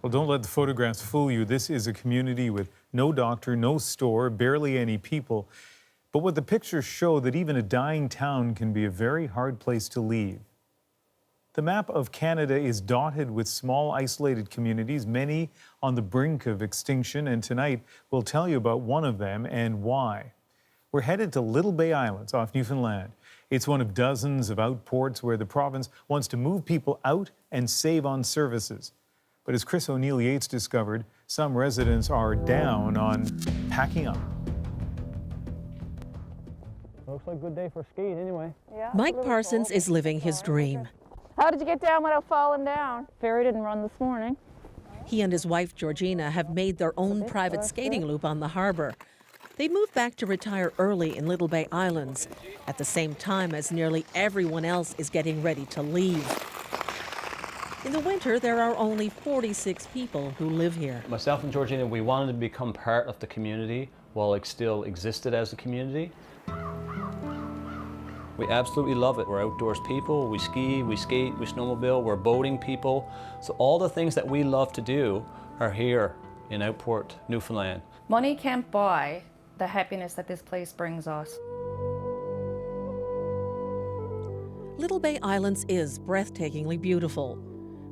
Well, don't let the photographs fool you. This is a community with no doctor, no store, barely any people. But what the pictures show, that even a dying town can be a very hard place to leave. The map of Canada is dotted with small, isolated communities, many on the brink of extinction, and tonight we'll tell you about one of them and why. We're headed to Little Bay Islands off Newfoundland. It's one of dozens of outports where the province wants to move people out and save on services. But as Chris O'Neill Yates discovered, some residents are down on packing up. Looks like a good day for skate anyway. Yeah, Mike Parsons is living his dream. How did you get down without falling down? Ferry didn't run this morning. He and his wife, Georgina, have made their own private skating loop on the harbor. They moved back to retire early in Little Bay Islands, at the same time as nearly everyone else is getting ready to leave. In the winter, there are only 46 people who live here. Myself and Georgina, we wanted to become part of the community while it still existed as a community. We absolutely love it. We're outdoors people. We ski, we skate, we snowmobile, we're boating people. So all the things that we love to do are here in Outport, Newfoundland. Money can't buy the happiness that this place brings us. Little Bay Islands is breathtakingly beautiful,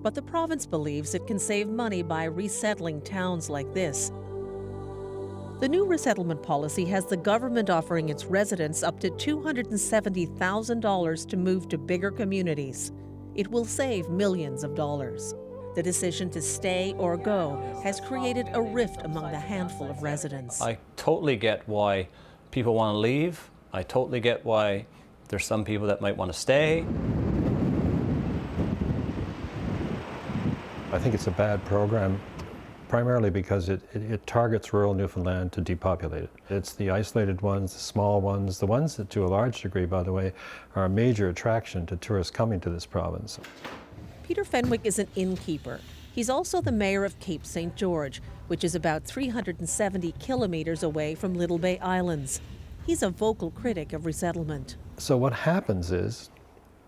but the province believes it can save money by resettling towns like this. The new resettlement policy has the government offering its residents up to $270,000 to move to bigger communities. It will save millions of dollars. The decision to stay or go has created a rift among the handful of residents. I totally get why people want to leave. I totally get why there's some people that might want to stay. I think it's a bad program, primarily because it targets rural Newfoundland to depopulate it. It's the isolated ones, the small ones, the ones that to a large degree, by the way, are a major attraction to tourists coming to this province. Peter Fenwick is an innkeeper. He's also the mayor of Cape St. George, which is about 370 kilometers away from Little Bay Islands. He's a vocal critic of resettlement. So what happens is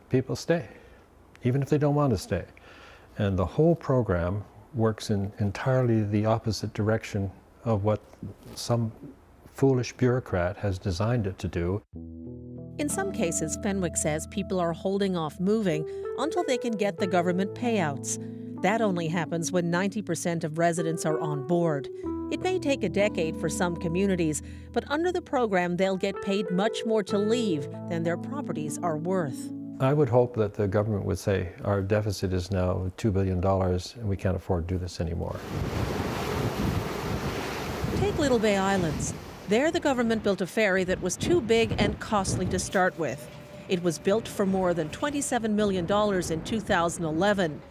people stay, even if they don't want to stay. And the whole program works in entirely the opposite direction of what some foolish bureaucrat has designed it to do. In some cases, Fenwick says people are holding off moving until they can get the government payouts. That only happens when 90% of residents are on board. It may take a decade for some communities, but under the program, they'll get paid much more to leave than their properties are worth. I would hope that the government would say, our deficit is now $2 billion and we can't afford to do this anymore. Take Little Bay Islands. There, the government built a ferry that was too big and costly to start with. It was built for more than $27 million in 2011,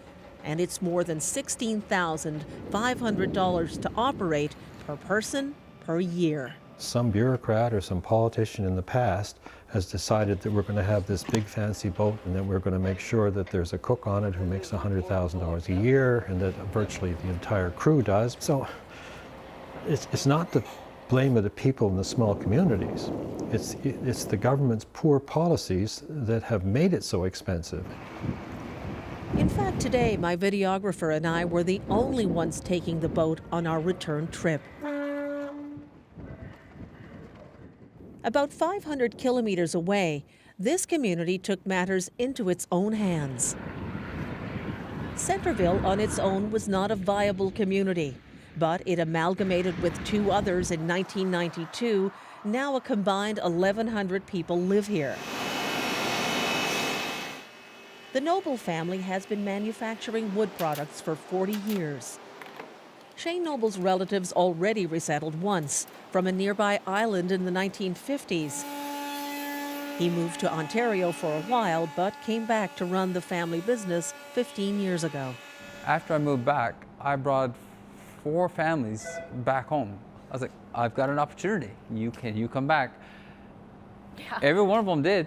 and it's more than $16,500 to operate per person per year. Some bureaucrat or some politician in the past has decided that we're going to have this big fancy boat and that we're going to make sure that there's a cook on it who makes $100,000 a year and that virtually the entire crew does. So it's not the blame of the people in the small communities. It's the government's poor policies that have made it so expensive. In fact, today, my videographer and I were the only ones taking the boat on our return trip. About 500 kilometers away, this community took matters into its own hands. Centreville on its own was not a viable community, but it amalgamated with two others in 1992. Now a combined 1,100 people live here. The Noble family has been manufacturing wood products for 40 years. Shane Noble's relatives already resettled once from a nearby island in the 1950s. He moved to Ontario for a while, but came back to run the family business 15 years ago. After I moved back, I brought 4 families back home. I was like, I've got an opportunity. You come back? Yeah. Every one of them did.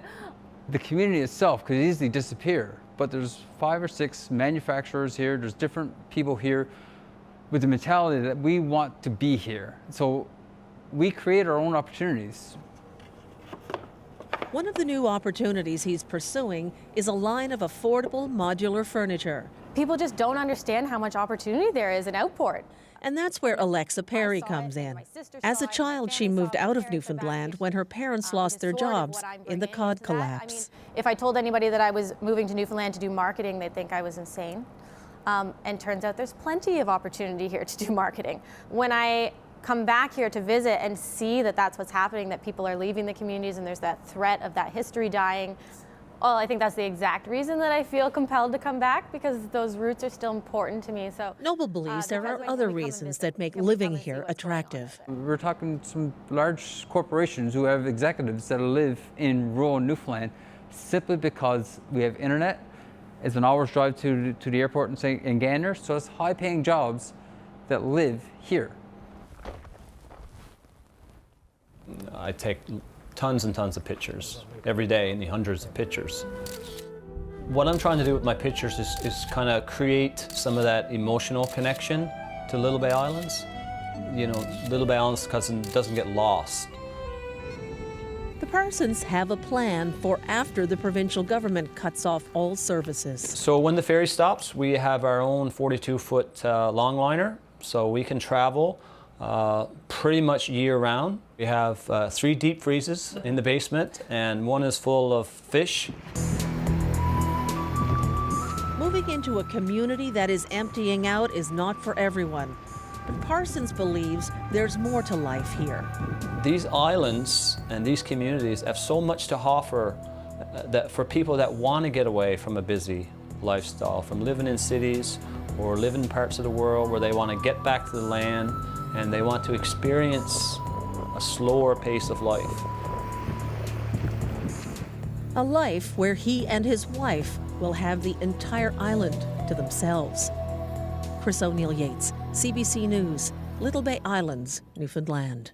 The community itself could easily disappear, but there's 5 or 6 manufacturers here. There's different people here with the mentality that we want to be here. So we create our own opportunities. One of the new opportunities he's pursuing is a line of affordable modular furniture. People just don't understand how much opportunity there is in Outport. And that's where Alexa Perry comes in. As a child, she moved out of Newfoundland when her parents lost their jobs in the cod collapse. If I told anybody that I was moving to Newfoundland to do marketing, they'd think I was insane. And turns out there's plenty of opportunity here to do marketing. When I come back here to visit and see that that's what's happening, that people are leaving the communities and there's that threat of that history dying, well, I think that's the exact reason that I feel compelled to come back, because those roots are still important to me. So Noble believes there are other reasons that make living here attractive. We're talking some large corporations who have executives that live in rural Newfoundland simply because we have internet. It's an hour's drive to the airport in Gander, so it's high-paying jobs that live here. I take tons and tons of pictures every day, in the hundreds of pictures. What I'm trying to do with my pictures is kind of create some of that emotional connection to Little Bay Islands. You know, Little Bay Islands doesn't get lost. The Parsons have a plan for after the provincial government cuts off all services. So when the ferry stops, we have our own 42-foot longliner, so we can travel pretty much year-round. We have 3 deep freezes in the basement, and 1 is full of fish. Moving into a community that is emptying out is not for everyone. But Parsons believes there's more to life here. These islands and these communities have so much to offer that for people that want to get away from a busy lifestyle, from living in cities or living in parts of the world where they want to get back to the land and they want to experience a slower pace of life. A life where he and his wife will have the entire island to themselves. Chris O'Neill Yates, CBC News, Little Bay Islands, Newfoundland.